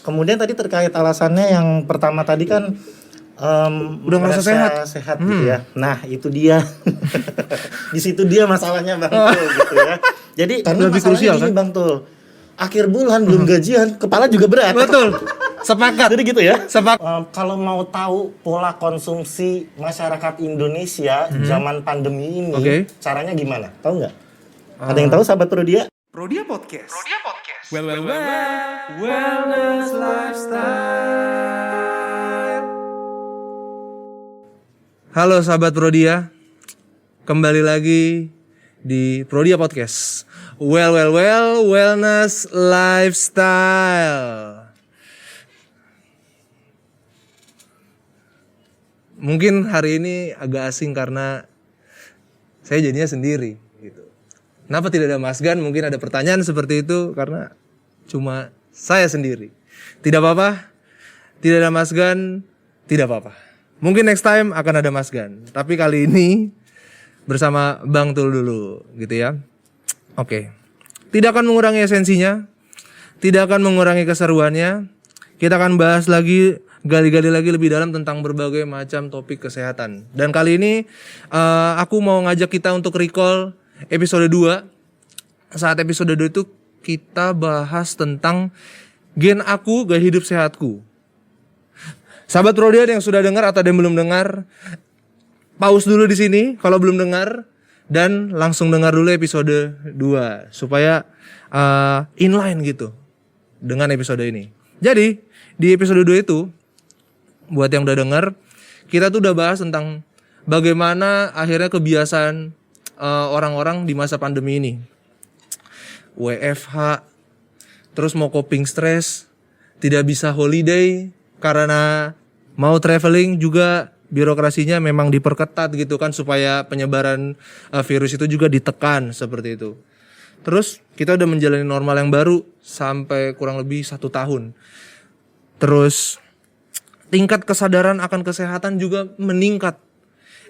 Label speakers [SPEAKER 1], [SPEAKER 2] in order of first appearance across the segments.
[SPEAKER 1] Kemudian tadi terkait alasannya yang pertama tadi kan
[SPEAKER 2] udah ngerasa
[SPEAKER 1] sehat gitu ya. Nah itu dia, di situ dia masalahnya Bang Tul gitu ya. Jadi karena
[SPEAKER 2] lebih
[SPEAKER 1] masalahnya
[SPEAKER 2] krusial,
[SPEAKER 1] gini
[SPEAKER 2] kan?
[SPEAKER 1] Bang Tul, akhir bulan belum gajian, kepala juga berat.
[SPEAKER 2] Betul. Sepakat.
[SPEAKER 1] Jadi gitu ya.
[SPEAKER 2] Sepakat.
[SPEAKER 1] Kalau mau tahu pola konsumsi masyarakat Indonesia zaman pandemi ini, caranya gimana? Tahu nggak? Ada yang tahu sahabat Prodia?
[SPEAKER 2] Prodia Podcast. Well. Wellness lifestyle. Halo sahabat Prodia. Kembali lagi di Prodia Podcast. Well, wellness lifestyle. Mungkin hari ini agak asing karena saya jadinya sendiri gitu. Kenapa tidak ada Mas Gan? Mungkin ada pertanyaan seperti itu karena cuma saya sendiri. Tidak apa-apa. Tidak ada Mas Gan, tidak apa-apa. Mungkin next time akan ada Mas Gan. Tapi kali ini bersama Bang Tul dulu gitu ya. Oke. Tidak akan mengurangi esensinya. Tidak akan mengurangi keseruannya. Kita akan bahas lagi, gali-gali lagi lebih dalam tentang berbagai macam topik kesehatan. Dan kali ini aku mau ngajak kita untuk recall episode 2. Saat episode 2 itu kita bahas tentang gen aku gaya hidup sehatku. Sahabat Prodia yang sudah dengar atau yang belum dengar, pause dulu di sini kalau belum dengar dan langsung dengar dulu episode 2 supaya inline gitu dengan episode ini. Jadi, di episode 2 itu buat yang udah dengar, kita tuh udah bahas tentang bagaimana akhirnya kebiasaan orang-orang di masa pandemi ini. WFH, terus mau coping stres, tidak bisa holiday karena mau traveling juga birokrasinya memang diperketat gitu kan supaya penyebaran virus itu juga ditekan seperti itu. Terus kita udah menjalani normal yang baru sampai kurang lebih 1 tahun. Terus tingkat kesadaran akan kesehatan juga meningkat.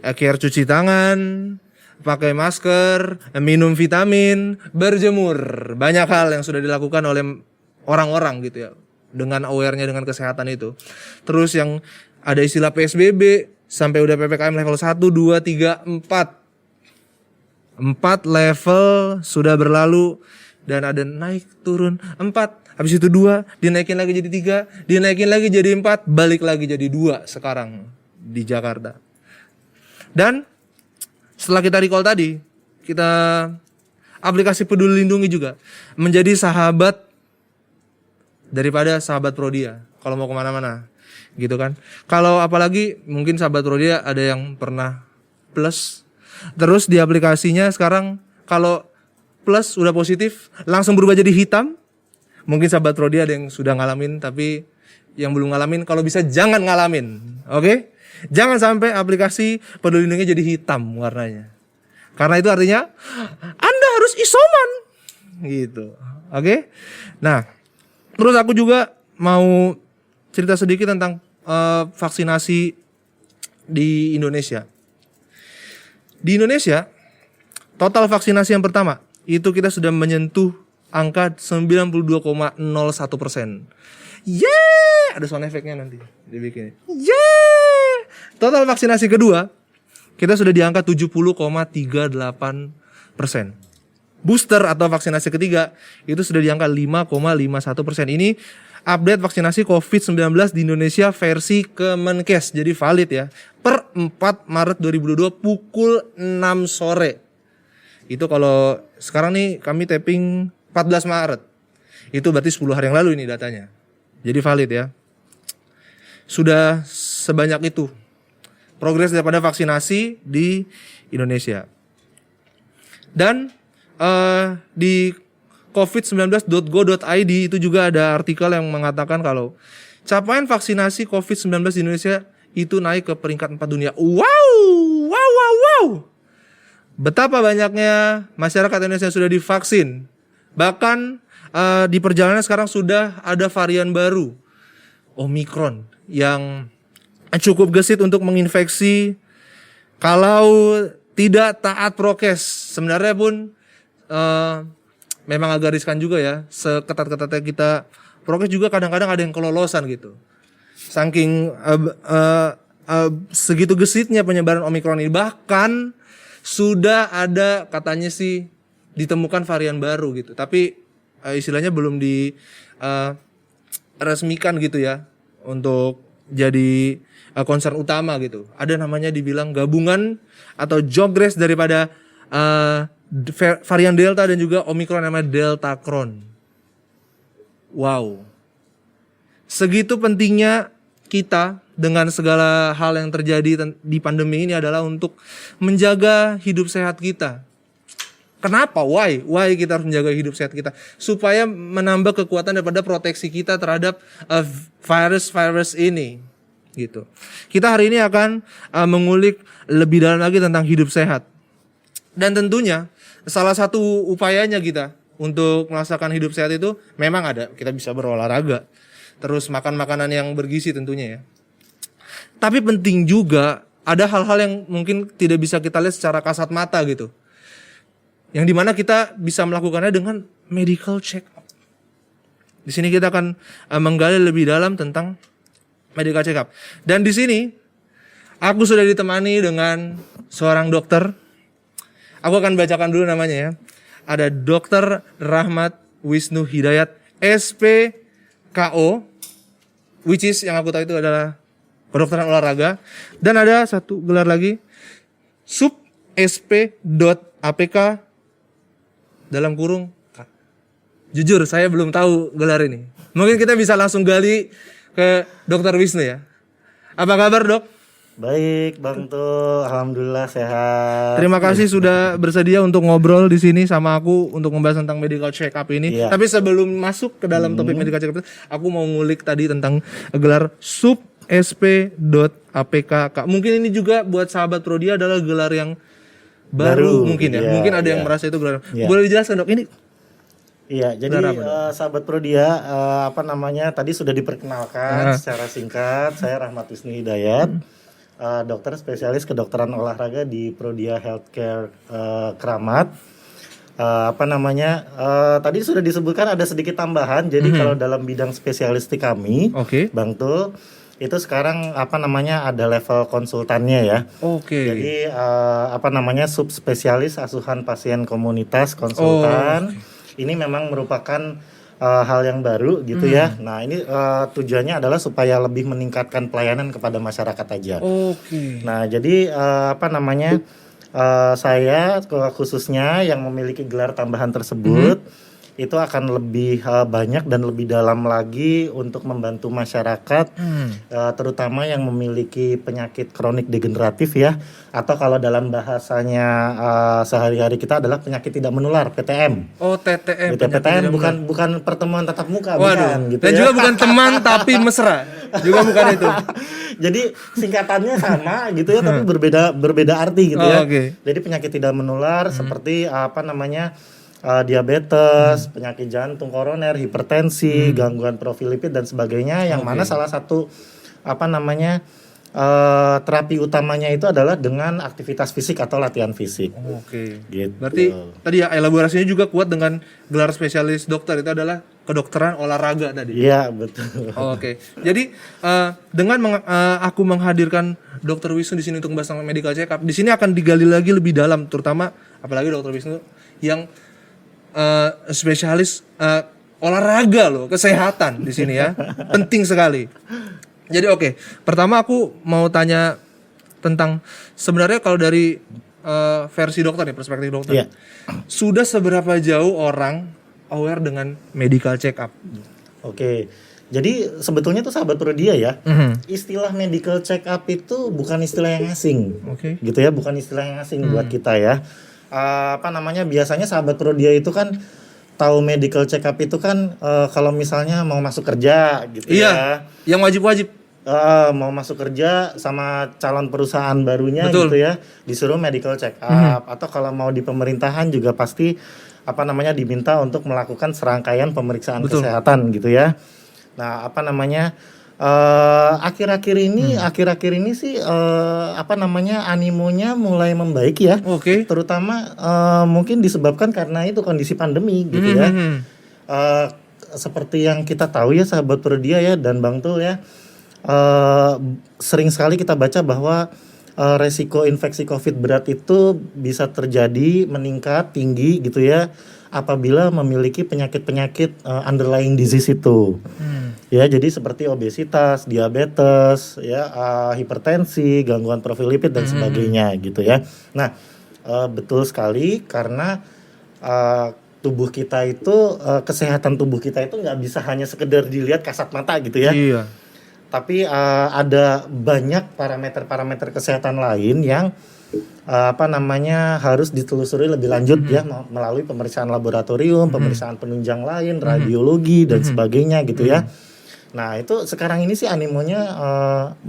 [SPEAKER 2] Care cuci tangan, pakai masker, minum vitamin, berjemur. Banyak hal yang sudah dilakukan oleh orang-orang gitu ya. Dengan aware-nya dengan kesehatan itu. Terus yang ada istilah PSBB sampai udah PPKM level 1, 2, 3, 4. 4 level sudah berlalu dan ada naik turun 4. Habis itu 2, dinaikin lagi jadi 3, dinaikin lagi jadi 4, balik lagi jadi 2 sekarang di Jakarta. Dan setelah kita recall tadi, kita aplikasi Peduli Lindungi juga menjadi sahabat daripada sahabat Prodia kalau mau kemana-mana gitu kan. Kalau apalagi mungkin sahabat Prodia ada yang pernah plus, terus di aplikasinya sekarang kalau plus udah positif langsung berubah jadi hitam. Mungkin sahabat Prodia ada yang sudah ngalamin, tapi yang belum ngalamin kalau bisa jangan ngalamin. Oke? Jangan sampai aplikasi Peduli Lindungi jadi hitam warnanya. Karena itu artinya Anda harus isoman gitu. Oke? Nah, terus aku juga mau cerita sedikit tentang vaksinasi di Indonesia. Di Indonesia, total vaksinasi yang pertama, itu kita sudah menyentuh angka 92,01%. Yeay! Ada sound effect-nya nanti dibikin. Yeay! Total vaksinasi kedua, kita sudah di angka 70,38%. Booster atau vaksinasi ketiga itu sudah di angka 5,51%. Ini update vaksinasi COVID-19 di Indonesia versi Kemenkes. Jadi valid ya. Per 4 Maret 2022 pukul 6 sore. Itu kalau sekarang nih kami taping 14 Maret. Itu berarti 10 hari yang lalu ini datanya. Jadi valid ya. Sudah sebanyak itu progres daripada vaksinasi di Indonesia. Dan di covid19.go.id itu juga ada artikel yang mengatakan kalau capaian vaksinasi COVID-19 di Indonesia itu naik ke peringkat 4 dunia. Wow. Betapa banyaknya masyarakat Indonesia yang sudah divaksin. Bahkan di perjalanan sekarang sudah ada varian baru, Omicron, yang cukup gesit untuk menginfeksi kalau tidak taat prokes. Sebenarnya pun memang agak riskan juga ya, seketat-ketatnya kita prokes juga kadang-kadang ada yang kelolosan gitu. Saking segitu gesitnya penyebaran Omikron ini, bahkan sudah ada katanya sih ditemukan varian baru gitu. Tapi istilahnya belum resmikan gitu ya untuk jadi concern utama gitu. Ada namanya dibilang gabungan atau jogres daripada varian Delta dan juga Omikron, namanya Deltacron. Wow. Segitu pentingnya kita dengan segala hal yang terjadi di pandemi ini adalah untuk menjaga hidup sehat kita. Kenapa? Why kita harus menjaga hidup sehat kita? Supaya menambah kekuatan daripada proteksi kita terhadap virus ini. Gitu. Kita hari ini akan mengulik lebih dalam lagi tentang hidup sehat. Dan tentunya salah satu upayanya kita untuk melaksanakan hidup sehat itu memang ada. Kita bisa berolahraga, terus makan makanan yang bergizi tentunya ya. Tapi penting juga ada hal-hal yang mungkin tidak bisa kita lihat secara kasat mata gitu. Yang dimana kita bisa melakukannya dengan medical check up. Di sini kita akan menggali lebih dalam tentang medical check up. Dan di sini aku sudah ditemani dengan seorang dokter. Aku akan bacakan dulu namanya ya. Ada Dr. Rahmat Wisnu Hidayat, SPKO, which is yang aku tahu itu adalah kedokteran olahraga. Dan ada satu gelar lagi, sub.sp.apk dalam kurung. Jujur saya belum tahu gelar ini. Mungkin kita bisa langsung gali ke Dr. Wisnu ya. Apa kabar dok?
[SPEAKER 1] Baik, Bang Tuh, alhamdulillah sehat.
[SPEAKER 2] Terima kasih sudah bersedia untuk ngobrol di sini sama aku untuk membahas tentang medical check up ini.
[SPEAKER 1] Iya.
[SPEAKER 2] Tapi sebelum masuk ke dalam topik medical check up, aku mau ngulik tadi tentang gelar sub.sp.apk. Mungkin ini juga buat sahabat Prodia adalah gelar yang baru mungkin ya.
[SPEAKER 1] Iya,
[SPEAKER 2] mungkin ada yang merasa itu gelar. Boleh dijelaskan dok ini?
[SPEAKER 1] Iya, jadi sahabat Prodia, tadi sudah diperkenalkan secara singkat. Saya Rahmat Wisnu Hidayat, dokter spesialis kedokteran olahraga di Prodia Healthcare Kramat. Tadi sudah disebutkan ada sedikit tambahan. Jadi kalau dalam bidang spesialistik kami, Bang Tul, itu sekarang ada level konsultannya ya. Jadi subspesialis asuhan pasien komunitas konsultan. Ini memang merupakan hal yang baru gitu ya. Nah ini tujuannya adalah supaya lebih meningkatkan pelayanan kepada masyarakat aja. Nah jadi saya khususnya yang memiliki gelar tambahan tersebut itu akan lebih banyak dan lebih dalam lagi untuk membantu masyarakat, terutama yang memiliki penyakit kronik degeneratif ya, atau kalau dalam bahasanya sehari-hari kita adalah penyakit tidak menular, PTM.
[SPEAKER 2] TTM.
[SPEAKER 1] PTM bukan pertemuan tatap muka, bukan gitu.
[SPEAKER 2] Dan juga bukan teman tapi mesra, juga bukan itu.
[SPEAKER 1] Jadi singkatannya sama gitu ya, tapi berbeda arti gitu ya. Jadi penyakit tidak menular seperti diabetes, penyakit jantung koroner, hipertensi, gangguan profil lipid dan sebagainya, yang mana salah satu terapi utamanya itu adalah dengan aktivitas fisik atau latihan fisik. Gitu.
[SPEAKER 2] Berarti tadi ya elaborasinya juga kuat dengan gelar spesialis dokter itu adalah kedokteran olahraga tadi.
[SPEAKER 1] Iya, betul.
[SPEAKER 2] Jadi dengan aku menghadirkan Dr. Wisnu di sini untuk membahas tentang medical check up, di sini akan digali lagi lebih dalam, terutama apalagi Dr. Wisnu yang spesialis olahraga loh, kesehatan di sini ya. Penting sekali. Jadi pertama aku mau tanya tentang sebenarnya kalau dari versi dokter nih, perspektif dokter. Sudah seberapa jauh orang aware dengan medical check up?
[SPEAKER 1] Jadi sebetulnya tuh sahabat Prodia ya, istilah medical check up itu bukan istilah yang asing. Gitu ya, bukan istilah yang asing buat kita ya. Biasanya sahabat Prodia itu kan tahu medical check up itu kan kalau misalnya mau masuk kerja gitu ya.
[SPEAKER 2] Yang wajib-wajib.
[SPEAKER 1] Mau masuk kerja sama calon perusahaan barunya gitu ya, disuruh medical check up. Atau kalau mau di pemerintahan juga pasti diminta untuk melakukan serangkaian pemeriksaan kesehatan gitu ya. Nah akhir-akhir ini sih animonya mulai membaik ya. Terutama mungkin disebabkan karena itu kondisi pandemi gitu ya. seperti yang kita tahu ya sahabat Prodia ya dan Bang Tul ya, sering sekali kita baca bahwa resiko infeksi COVID berat itu bisa terjadi meningkat tinggi gitu ya apabila memiliki penyakit-penyakit underlying disease itu. Ya, jadi seperti obesitas, diabetes, ya, hipertensi, gangguan profil lipid dan sebagainya gitu ya. Nah, betul sekali karena tubuh kita itu kesehatan tubuh kita itu nggak bisa hanya sekedar dilihat kasat mata gitu ya.
[SPEAKER 2] Iya.
[SPEAKER 1] Tapi ada banyak parameter-parameter kesehatan lain yang harus ditelusuri lebih lanjut ya melalui pemeriksaan laboratorium, pemeriksaan penunjang lain, radiologi dan sebagainya gitu ya. Nah, itu sekarang ini sih animonya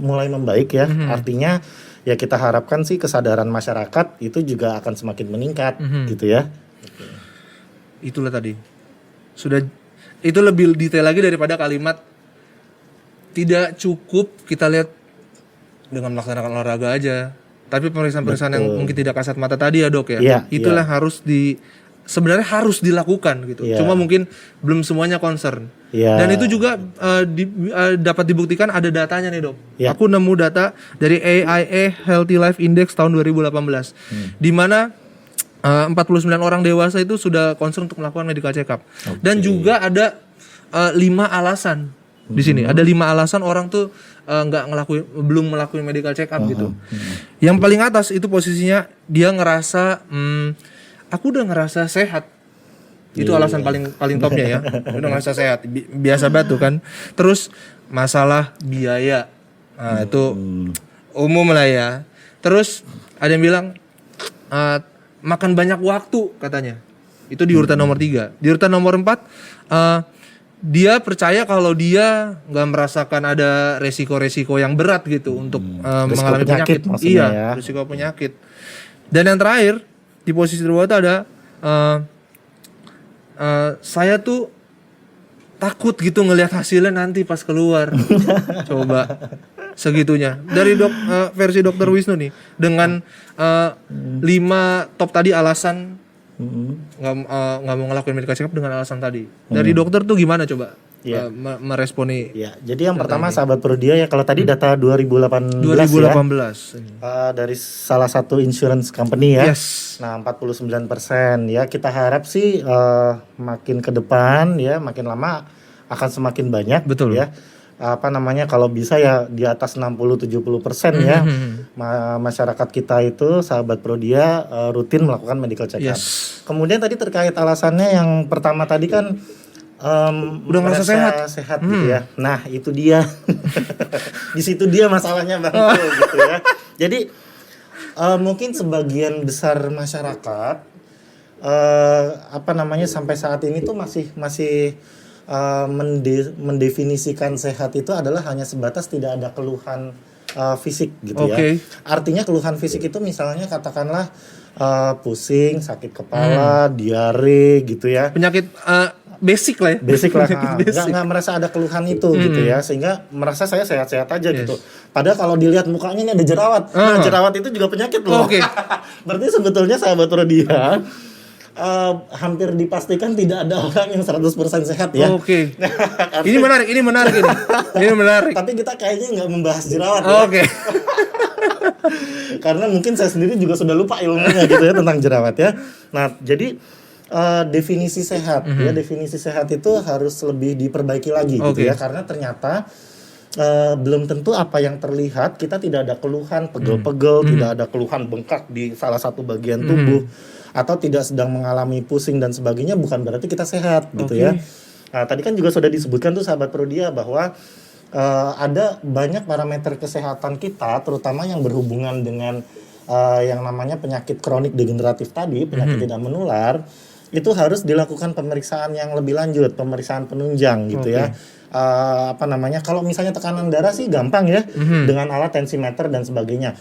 [SPEAKER 1] mulai membaik ya. Artinya ya kita harapkan sih kesadaran masyarakat itu juga akan semakin meningkat gitu ya.
[SPEAKER 2] Itulah tadi. Sudah itu lebih detail lagi daripada kalimat tidak cukup kita lihat dengan melaksanakan olahraga aja. Tapi pemeriksaan-pemeriksaan yang mungkin tidak kasat mata tadi ya, Dok ya.
[SPEAKER 1] Iya,
[SPEAKER 2] itulah sebenarnya harus dilakukan gitu.
[SPEAKER 1] Iya.
[SPEAKER 2] Cuma mungkin belum semuanya concern.
[SPEAKER 1] Iya.
[SPEAKER 2] Dan itu juga dapat dibuktikan ada datanya nih, Dok.
[SPEAKER 1] Iya.
[SPEAKER 2] Aku nemu data dari AIA Healthy Life Index tahun 2018. Di mana 49 orang dewasa itu sudah concern untuk melakukan medical check up. Dan juga ada 5 alasan di sini. Ada 5 alasan orang tuh belum ngelakuin medical check up gitu. Yang paling atas itu posisinya dia ngerasa aku udah ngerasa sehat. Itu alasan paling topnya ya. Udah ngerasa sehat. Biasa banget tuh kan. Terus masalah biaya. Nah, itu umum lah ya. Terus ada yang bilang makan banyak waktu katanya. Itu di urutan nomor 3. Di urutan nomor 4 dia percaya kalau dia nggak merasakan ada resiko-resiko yang berat gitu untuk mengalami penyakit. Iya, ya. Risiko penyakit. Dan yang terakhir di posisi kedua itu ada saya tuh takut gitu ngelihat hasilnya nanti pas keluar. Coba segitunya. Dari versi Dokter Wisnu nih dengan 5 top tadi alasan nggak mau ngelakuin medical check up dengan alasan tadi. Dari dokter tuh gimana coba meresponi?
[SPEAKER 1] Ya, jadi yang pertama sahabat Prodia ya kalau tadi data 2018 ya. Dari salah satu insurance company ya.
[SPEAKER 2] Yes.
[SPEAKER 1] Nah, 49% ya. Kita harap sih makin ke depan ya, makin lama akan semakin banyak.
[SPEAKER 2] Betul.
[SPEAKER 1] Ya. Kalau bisa ya di atas 60-70% ya masyarakat kita itu sahabat Prodia rutin melakukan medical check up. Kemudian tadi terkait alasannya yang pertama tadi kan
[SPEAKER 2] udah merasa
[SPEAKER 1] sehat gitu ya. Nah itu dia di situ dia masalahnya Bang gitu ya. Jadi mungkin sebagian besar masyarakat sampai saat ini tuh masih mendefinisikan sehat itu adalah hanya sebatas tidak ada keluhan fisik gitu ya. Artinya keluhan fisik itu misalnya katakanlah pusing, sakit kepala, diare gitu ya.
[SPEAKER 2] Penyakit basic lah ya.
[SPEAKER 1] Basic lah. Nggak merasa ada keluhan itu gitu ya. Sehingga merasa saya sehat-sehat aja gitu. Padahal kalau dilihat mukanya ini ada jerawat. Nah, jerawat itu juga penyakit loh. Berarti sebetulnya sahabat Rodia hampir dipastikan tidak ada orang yang 100% sehat ya. Ini menarik ini. Ini menarik. Tapi kita kayaknya nggak membahas jerawat ya. Karena mungkin saya sendiri juga sudah lupa ilmunya gitu ya tentang jerawat ya. Nah, jadi definisi sehat ya, definisi sehat itu harus lebih diperbaiki lagi gitu ya, karena ternyata belum tentu apa yang terlihat kita tidak ada keluhan pegel-pegel, tidak ada keluhan bengkak di salah satu bagian tubuh atau tidak sedang mengalami pusing dan sebagainya bukan berarti kita sehat gitu ya. Nah, tadi kan juga sudah disebutkan tuh sahabat Prodia bahwa ada banyak parameter kesehatan kita terutama yang berhubungan dengan yang namanya penyakit kronik degeneratif tadi, penyakit tidak menular, itu harus dilakukan pemeriksaan yang lebih lanjut, pemeriksaan penunjang gitu ya. Kalau misalnya tekanan darah sih gampang ya dengan alat tensimeter dan sebagainya.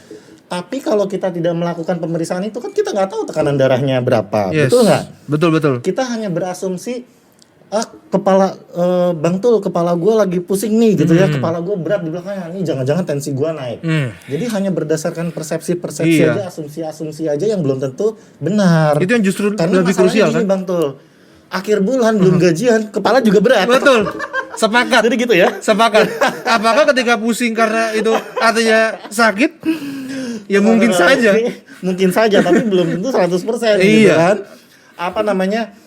[SPEAKER 1] Tapi kalau kita tidak melakukan pemeriksaan itu kan kita nggak tahu tekanan darahnya berapa, betul nggak?
[SPEAKER 2] Betul. Kita
[SPEAKER 1] hanya berasumsi Bang Tul, kepala gue lagi pusing nih gitu ya, kepala gue berat di belakangnya, ini jangan-jangan tensi gue naik. Jadi hanya berdasarkan persepsi aja, asumsi aja yang belum tentu benar.
[SPEAKER 2] Itu yang justru
[SPEAKER 1] karena
[SPEAKER 2] lebih krusial kan?
[SPEAKER 1] Bang Tul, akhir bulan belum gajian, kepala juga berat.
[SPEAKER 2] Betul. Sepakat.
[SPEAKER 1] Jadi gitu ya.
[SPEAKER 2] Sepakat. Apakah ketika pusing karena itu artinya sakit? Ya mungkin saja.
[SPEAKER 1] Mungkin saja, tapi belum tentu 100% gitu
[SPEAKER 2] Iya.
[SPEAKER 1] kan. Apa namanya?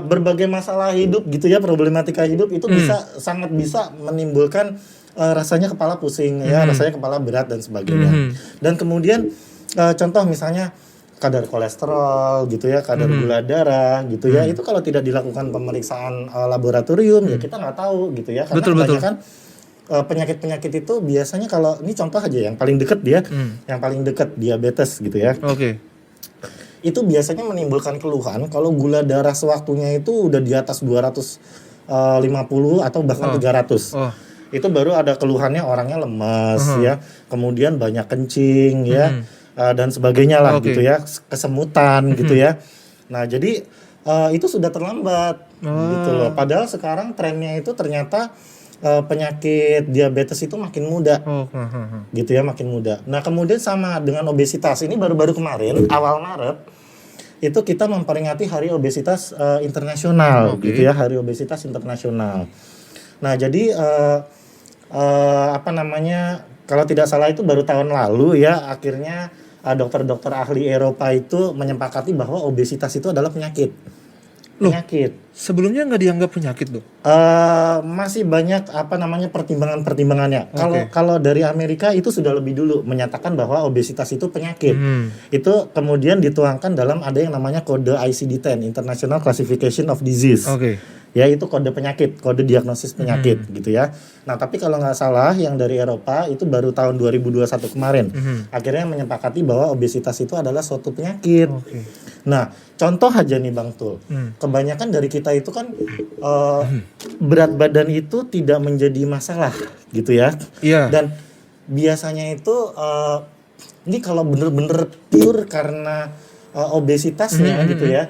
[SPEAKER 1] Berbagai masalah hidup gitu ya, problematika hidup itu sangat bisa menimbulkan rasanya kepala pusing ya, rasanya kepala berat dan sebagainya. Dan kemudian contoh misalnya kadar kolesterol gitu ya, kadar gula darah gitu ya, itu kalau tidak dilakukan pemeriksaan laboratorium ya kita nggak tahu gitu ya, karena kebanyakan penyakit-penyakit itu biasanya kalau ini contoh aja yang paling dekat yang paling dekat diabetes gitu ya.
[SPEAKER 2] Oke.
[SPEAKER 1] Itu biasanya menimbulkan keluhan kalau gula darah sewaktunya itu udah di atas 250 atau bahkan 300. Itu baru ada keluhannya, orangnya lemas ya, kemudian banyak kencing ya, dan sebagainya lah gitu ya, kesemutan gitu ya. Nah jadi itu sudah terlambat gitu loh. Padahal sekarang trennya itu ternyata penyakit diabetes itu makin muda, gitu ya, makin muda. Nah kemudian sama dengan obesitas, ini baru-baru kemarin awal Maret itu kita memperingati Hari Obesitas Internasional, gitu ya, Hari Obesitas Internasional. Nah jadi apa namanya, kalau tidak salah itu baru tahun lalu ya, akhirnya dokter-dokter ahli Eropa itu menyepakati bahwa obesitas itu adalah penyakit.
[SPEAKER 2] Sebelumnya nggak dianggap penyakit dong?
[SPEAKER 1] Masih banyak apa namanya pertimbangannya. Kalau dari Amerika itu sudah lebih dulu menyatakan bahwa obesitas itu penyakit. Itu kemudian dituangkan dalam ada yang namanya kode ICD-10, International Classification of Disease. Ya itu kode penyakit, kode diagnosis penyakit gitu ya. Nah tapi kalau nggak salah yang dari Eropa itu baru tahun 2021 kemarin akhirnya menyepakati bahwa obesitas itu adalah suatu penyakit. Nah contoh aja nih Bang Tul, kebanyakan dari kita itu kan berat badan itu tidak menjadi masalah gitu ya. Dan biasanya itu ini kalau bener-bener pure karena obesitasnya gitu ya,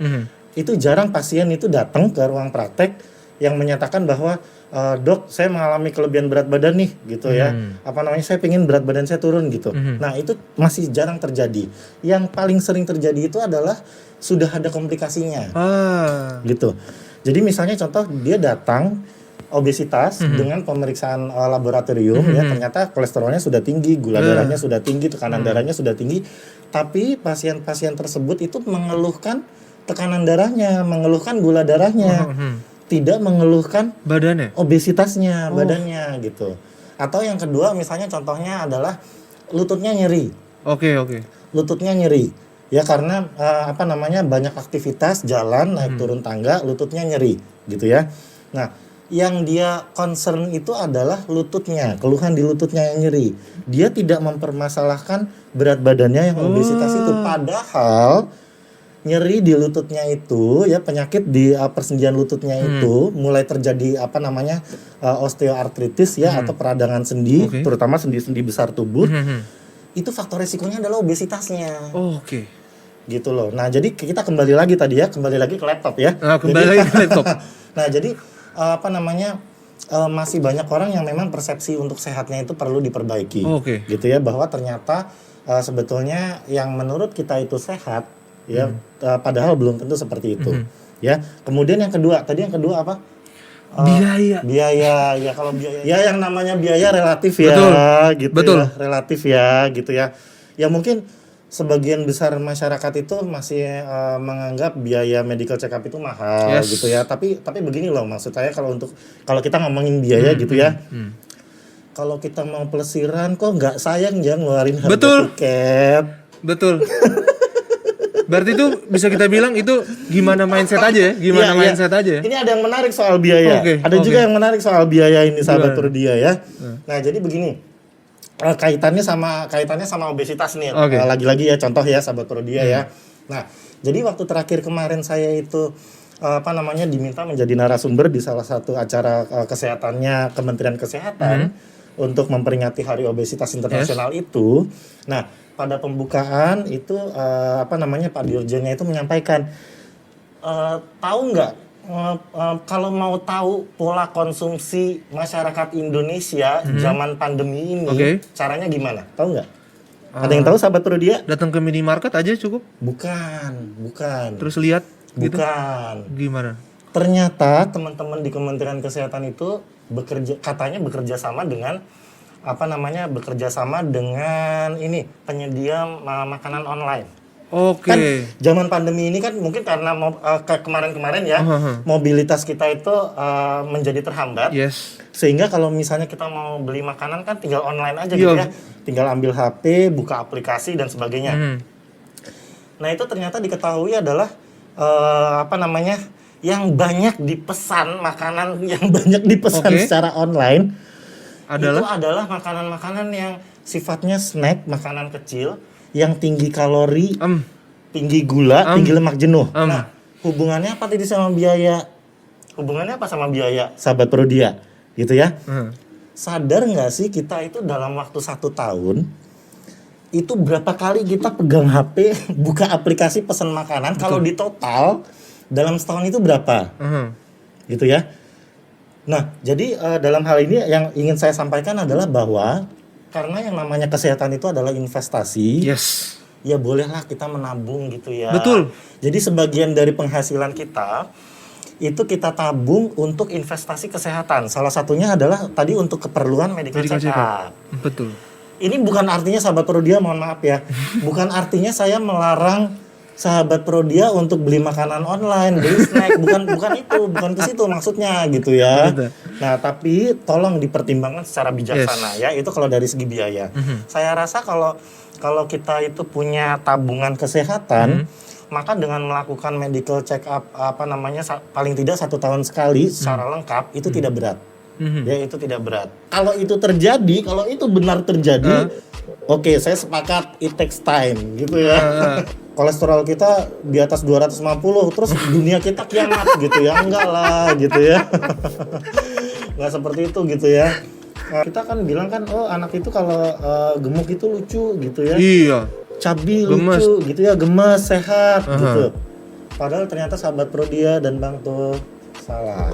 [SPEAKER 1] itu jarang pasien itu datang ke ruang praktek yang menyatakan bahwa dok saya mengalami kelebihan berat badan nih gitu ya, apa namanya saya pengen berat badan saya turun gitu. Nah itu masih jarang terjadi. Yang paling sering terjadi itu adalah sudah ada komplikasinya gitu. Jadi misalnya contoh dia datang obesitas dengan pemeriksaan laboratorium ya, ternyata kolesterolnya sudah tinggi, gula darahnya sudah tinggi, tekanan darahnya sudah tinggi, tapi pasien-pasien tersebut itu mengeluhkan tekanan darahnya, mengeluhkan gula darahnya, tidak mengeluhkan obesitasnya, badannya gitu. Atau yang kedua misalnya contohnya adalah lututnya nyeri. Lututnya nyeri ya karena apa namanya banyak aktivitas jalan, naik turun tangga, lututnya nyeri gitu ya. Nah yang dia concern itu adalah lututnya, keluhan di lututnya yang nyeri. Dia tidak mempermasalahkan berat badannya yang obesitas itu, padahal nyeri di lututnya itu ya, penyakit di persendian lututnya itu mulai terjadi apa namanya osteoartritis ya, atau peradangan sendi, terutama sendi-sendi besar tubuh. Itu faktor resikonya adalah obesitasnya. Gitu loh. Nah, jadi kita kembali lagi tadi ya, kembali lagi ke laptop ya.
[SPEAKER 2] Lagi ke laptop.
[SPEAKER 1] Nah, jadi apa namanya masih banyak orang yang memang persepsi untuk sehatnya itu perlu diperbaiki. Gitu ya, bahwa ternyata sebetulnya yang menurut kita itu sehat ya, padahal belum tentu seperti itu. Ya. Kemudian yang kedua, tadi yang kedua apa? Biaya ya, kalau biaya ya yang namanya biaya relatif ya. Gitu ya, relatif ya gitu ya. Ya mungkin sebagian besar masyarakat itu masih menganggap biaya medical check up itu mahal gitu ya. Tapi begini loh, maksud saya kalau kita ngomongin biaya gitu ya. Kalau kita mau pelesiran kok nggak sayang ya ngeluarin harga tiket.
[SPEAKER 2] Berarti itu bisa kita bilang itu gimana mindset aja ya, mindset aja ya.
[SPEAKER 1] Ini ada yang menarik soal biaya. Ada juga yang menarik soal biaya ini sahabat Purdia ya. Nah, jadi begini. Kaitannya sama obesitas nih. Lagi-lagi ya contoh ya sahabat Purdia ya. Nah, jadi waktu terakhir kemarin saya itu apa namanya diminta menjadi narasumber di salah satu acara kesehatannya Kementerian Kesehatan untuk memperingati Hari Obesitas Internasional itu. Nah, pada pembukaan itu apa namanya Pak Dirjennya itu menyampaikan tahu nggak kalau mau tahu pola konsumsi masyarakat Indonesia zaman pandemi ini caranya gimana? Tahu nggak? Ada yang tahu sahabat Purdia?
[SPEAKER 2] Datang ke minimarket aja cukup?
[SPEAKER 1] Bukan.
[SPEAKER 2] Terus lihat? gitu?
[SPEAKER 1] Bukan.
[SPEAKER 2] Gimana?
[SPEAKER 1] Ternyata teman-teman di Kementerian Kesehatan itu katanya bekerja sama dengan ini penyedia makanan online.
[SPEAKER 2] Oke.
[SPEAKER 1] Kan zaman pandemi ini kan mungkin karena kemarin-kemarin ya mobilitas kita itu menjadi terhambat.
[SPEAKER 2] Yes.
[SPEAKER 1] Sehingga kalau misalnya kita mau beli makanan kan tinggal online aja gitu ya. Tinggal ambil HP, buka aplikasi dan sebagainya. Nah, itu ternyata diketahui adalah yang banyak dipesan makanan yang banyak dipesan secara online itu adalah makanan-makanan yang sifatnya snack, makanan kecil yang tinggi kalori, tinggi gula, tinggi lemak jenuh. Nah, hubungannya apa tadi sama biaya? Hubungannya apa sama biaya, sahabat Prodia? Gitu ya. Sadar nggak sih kita itu dalam waktu 1 tahun itu berapa kali kita pegang HP, buka aplikasi pesan makanan? Kalau di total dalam setahun itu berapa? Gitu ya. Nah, jadi dalam hal ini yang ingin saya sampaikan adalah bahwa karena yang namanya kesehatan itu adalah investasi.
[SPEAKER 2] Yes.
[SPEAKER 1] Ya bolehlah kita menabung gitu ya.
[SPEAKER 2] Betul.
[SPEAKER 1] Jadi sebagian dari penghasilan kita itu kita tabung untuk investasi kesehatan. Salah satunya adalah tadi untuk keperluan medical check up.
[SPEAKER 2] Betul.
[SPEAKER 1] Ini bukan artinya sahabat Prodia, mohon maaf ya. Bukan artinya saya melarang sahabat Prodia untuk beli makanan online, beli snack, bukan ke situ maksudnya gitu ya. Nah, tapi tolong dipertimbangkan secara bijaksana ya. Itu kalau dari segi biaya. Saya rasa kalau kita itu punya tabungan kesehatan, maka dengan melakukan medical check up paling tidak 1 tahun sekali secara lengkap itu tidak berat. Ya, itu tidak berat. Kalau itu terjadi, kalau itu benar terjadi, oke, saya sepakat, it takes time gitu ya. Kolesterol kita di atas 250, terus dunia kita kiamat gitu ya. Enggak lah gitu ya. Enggak seperti itu gitu ya. Kita kan bilang kan, oh anak itu kalau gemuk itu lucu gitu ya.
[SPEAKER 2] Iya.
[SPEAKER 1] Cabi lucu gitu ya, gemes, sehat gitu. Padahal ternyata sahabat Prodia dan Bang tuh salah.